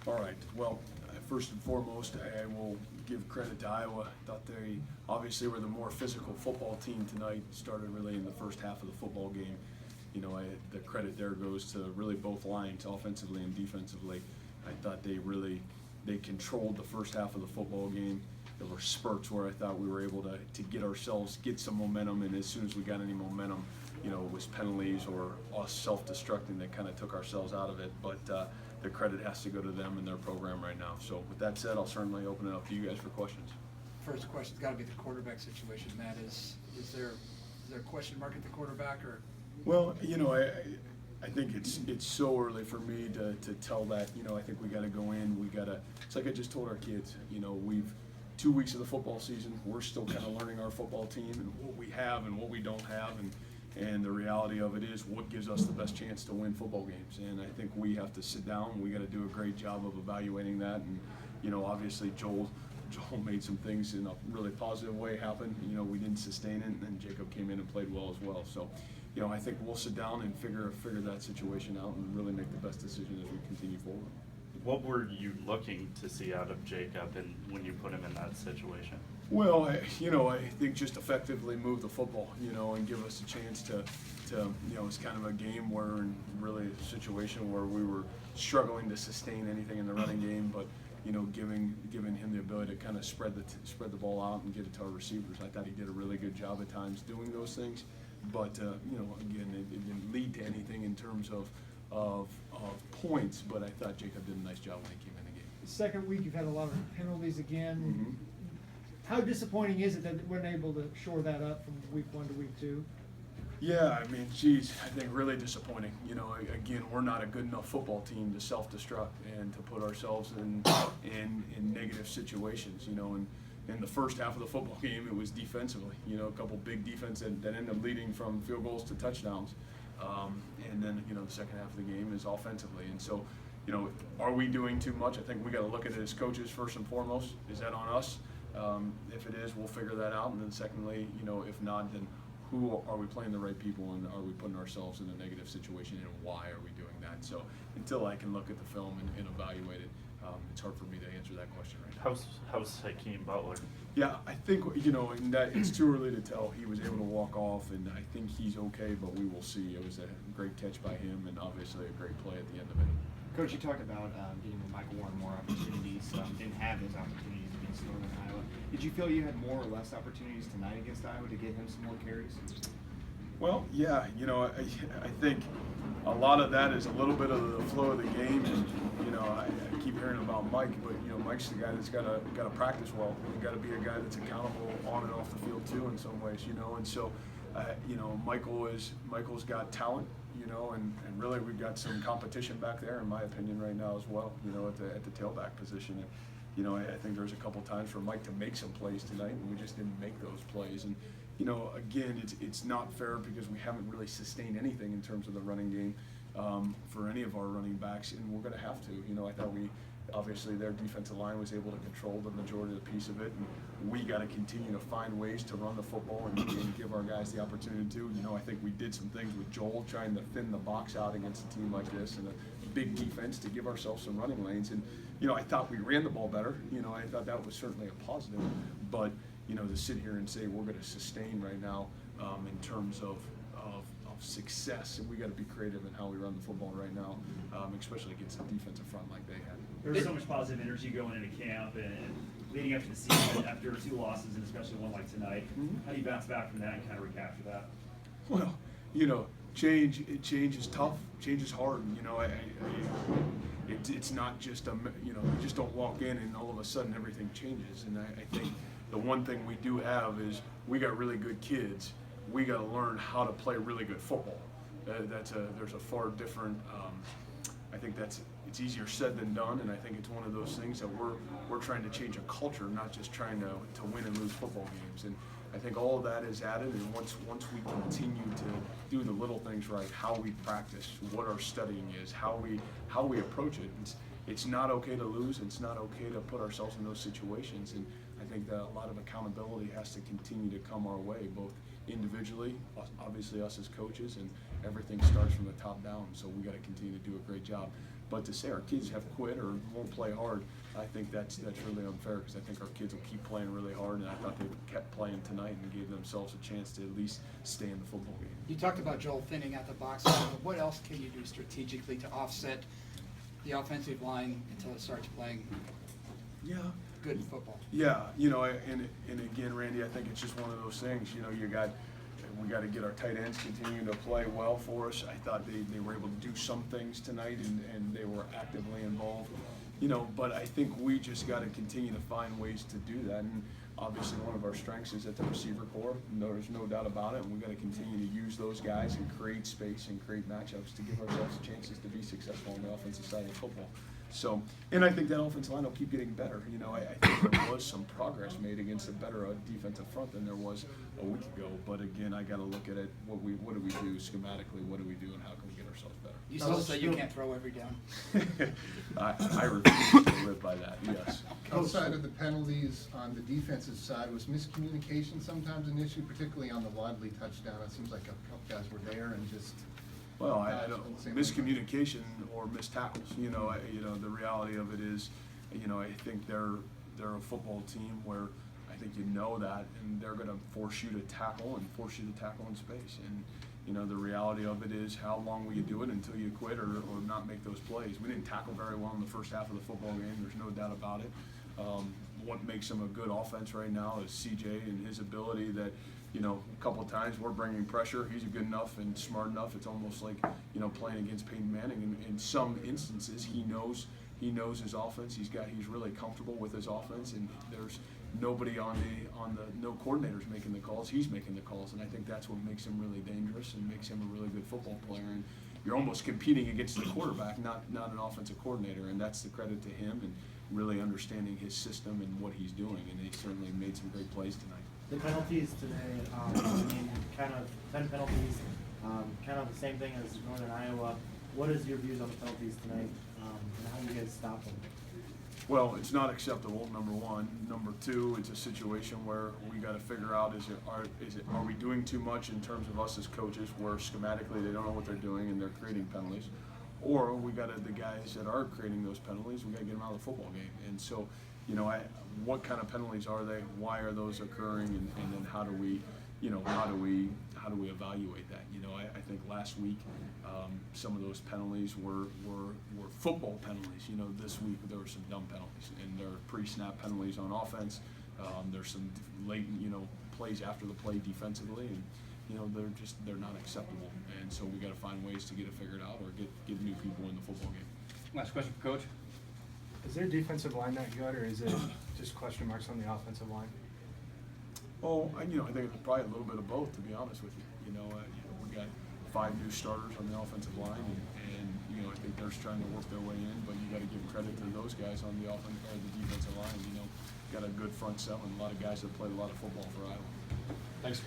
All right. Well, first and foremost, I will give credit to Iowa. I thought they obviously were the more physical football team tonight. Started really in the first half of the football game. You know, the credit there goes to really both lines, offensively and defensively. I thought they controlled the first half of the football game. There were spurts where I thought we were able to get some momentum, and as soon as we got any momentum, you know, it was penalties or us self-destructing that kind of took ourselves out of it. But the credit has to go to them and their program right now. So with that said, I'll certainly open it up to you guys for questions. First question's got to be the quarterback situation, Matt. Is there a question mark at the quarterback, or? Well, you know, I think it's so early for me to tell that. You know, I think we got to go in. We got to. It's like I just told our kids. You know, we've 2 weeks of the football season. We're still kind of learning our football team and what we have and what we don't have, and the reality of it is what gives us the best chance to win football games. And I think we have to sit down. We got to do a great job of evaluating that. And you know, obviously Joel made some things in a really positive way happen. You know, we didn't sustain it, and then Jacob came in and played well as well. So, you know, I think we'll sit down and figure that situation out and really make the best decision as we continue forward. What were you looking to see out of Jacob and when you put him in that situation? Well, I think just effectively move the football, you know, and give us a chance to you know, it's kind of a game where, really a situation where we were struggling to sustain anything in the running game, but you know, giving him the ability to kind of spread the ball out and get it to our receivers. I thought he did a really good job at times doing those things, but you know, again, it didn't lead to anything in terms of points. But I thought Jacob did a nice job when he came in the game. The second week, you've had a lot of penalties again. Mm-hmm. How disappointing is it that we weren't able to shore that up from week 1 to week 2? Yeah, I mean, geez, I think really disappointing. You know, again, we're not a good enough football team to self-destruct and to put ourselves in negative situations. You know, and in the first half of the football game, it was defensively. You know, a couple big defense that ended up leading from field goals to touchdowns. And then, you know, the second half of the game is offensively. And so, you know, are we doing too much? I think we got to look at it as coaches first and foremost. Is that on us? If it is, we'll figure that out. And then secondly, you know, if not, then who are we playing the right people, and are we putting ourselves in a negative situation, and why are we doing that? So until I can look at the film and evaluate it, it's hard for me to answer that question right now. How's Hakeem Butler? Yeah, I think, you know, in that it's too early to tell. He was able to walk off, and I think he's okay, but we will see. It was a great catch by him, and obviously a great play at the end of it. Coach, you talked about getting Michael Warren more opportunities. Didn't have those opportunities against Northern Iowa. Did you feel you had more or less opportunities tonight against Iowa to get him some more carries? Well, yeah, you know, I think a lot of that is a little bit of the flow of the game, and you know, I keep hearing about Mike, but you know, Mike's the guy that's got to practice well. You got to be a guy that's accountable on and off the field too, in some ways, you know. And so, you know, Michael's got talent, you know, and really we've got some competition back there, in my opinion, right now as well. You know, at the tailback position. And, you know, I think there's a couple times for Mike to make some plays tonight, and we just didn't make those plays. And you know, again, it's not fair because we haven't really sustained anything in terms of the running game for any of our running backs, and we're going to have to. You know, I thought obviously their defensive line was able to control the majority of the piece of it, and we got to continue to find ways to run the football and give our guys the opportunity to. You know, I think we did some things with Joel trying to thin the box out against a team like this and a big defense to give ourselves some running lanes. And you know, I thought we ran the ball better. You know, I thought that was certainly a positive, but you know, to sit here and say we're going to sustain right now in terms of success, and we got to be creative in how we run the football right now, especially against a defensive front like they had. There was so much positive energy going into camp and leading up to the season after 2 losses, and especially one like tonight. Mm-hmm. How do you bounce back from that and kind of recapture that? Well, you know, change is tough. Change is hard. You know, it's not just you know, you just don't walk in and all of a sudden everything changes. And I think the one thing we do have is we got really good kids. We got to learn how to play really good football. There's a far different. I think it's easier said than done, and I think it's one of those things that we're trying to change a culture, not just trying to win and lose football games. And I think all of that is added, and once we continue to do the little things right, how we practice, what our studying is, how we approach it. It's not okay to lose. It's not okay to put ourselves in those situations, and I think that a lot of accountability has to continue to come our way, both individually, obviously us as coaches, and everything starts from the top down. So we got to continue to do a great job. But to say our kids have quit or won't play hard, I think that's really unfair, because I think our kids will keep playing really hard, and I thought they kept playing tonight and gave themselves a chance to at least stay in the football game. You talked about Joel thinning out the box, but what else can you do strategically to offset the offensive line until it starts playing Yeah. good football? Yeah, and again, Randy, I think it's just one of those things. We got to get our tight ends continuing to play well for us. I thought they were able to do some things tonight, and they were actively involved. But I think we just got to continue to find ways to do that. And obviously, one of our strengths is at the receiver corps. There's no doubt about it. And we got to continue to use those guys and create space and create matchups to give ourselves chances to be successful on the offensive side of football. So, and I think that offensive line will keep getting better. I think there was some progress made against a better defensive front than there was a week ago. But again, I got to look at it. What do we do schematically? What do we do, and how can we get ourselves better? You still say you can't throw every down? I refuse to live by that. Yes. Outside of the penalties on the defensive side, was miscommunication sometimes an issue, particularly on the Wadley touchdown? It seems like a couple guys were there and just. Well, I don't, miscommunication or missed tackles. The reality of it is, I think they're a football team where I think that, and they're going to force you to tackle and force you to tackle in space. And the reality of it is, how long will you do it until you quit or not make those plays? We didn't tackle very well in the first half of the football game. There's no doubt about it. What makes them a good offense right now is CJ and his ability that. A couple of times we're bringing pressure. He's good enough and smart enough. It's almost like, playing against Peyton Manning. In some instances, he knows his offense. He's really comfortable with his offense, and there's nobody on the no coordinators making the calls. He's making the calls, and I think that's what makes him really dangerous and makes him a really good football player. And you're almost competing against the quarterback, not an offensive coordinator, and that's the credit to him and really understanding his system and what he's doing. And he certainly made some great plays tonight. The penalties today, kind of 10 penalties, kind of the same thing as Northern Iowa. What is your views on the penalties tonight, and how do you guys stop them? Well, it's not acceptable, number one. Number two, it's a situation where we got to figure out, are we doing too much in terms of us as coaches, where schematically they don't know what they're doing and they're creating penalties, or we got the guys that are creating those penalties, we got to get them out of the football game. And so, what kind of penalties are they? Why are those occurring? And then how do we evaluate that? I think last week some of those penalties were football penalties. This week there were some dumb penalties, and there are pre-snap penalties on offense. There's some late plays after the play defensively, and they're not acceptable. And so we got to find ways to get it figured out or get new people in the football game. Last question for Coach. Is their defensive line that good, or is it just question marks on the offensive line? Oh, I think it's probably a little bit of both, to be honest with you. We got 5 new starters on the offensive line, and I think they're trying to work their way in. But you got to give credit to those guys on the offense or the defensive line. Got a good front seven, a lot of guys that played a lot of football for Iowa. Thanks.